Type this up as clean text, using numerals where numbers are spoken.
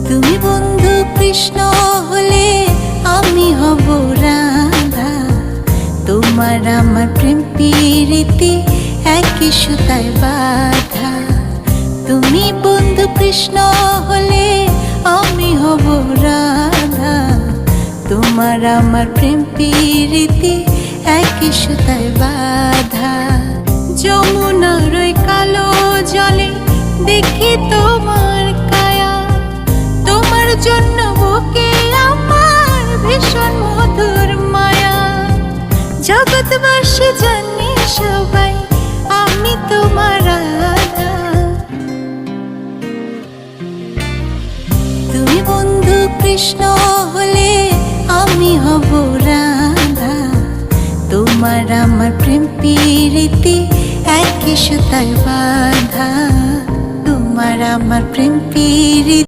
তুমি বন্ধু কৃষ্ণ হলে আমি হব রাধা। তোমার আমার প্রেম প্রীতি একই সুতায় বাঁধা। তুমি বন্ধু কৃষ্ণ হলে আমি হব রাধা। তোমার আমার প্রেম প্রীতি একই সুতায় বাঁধা। যমুনার ওই কালো জলে দেখি তোমার কায়া। তোমার জন্য বুকে আমার ভীষণ মধুর মায়া। জগৎবাসী জানে সবাই আমি তোমার রাধা। তুমি বন্ধু কৃষ্ণ হলে আমি হব রাধা। তোমার আমার প্রেম প্রীতি একই সুতায় বাঁধা। তোমার আমার প্রেম প্রীতি।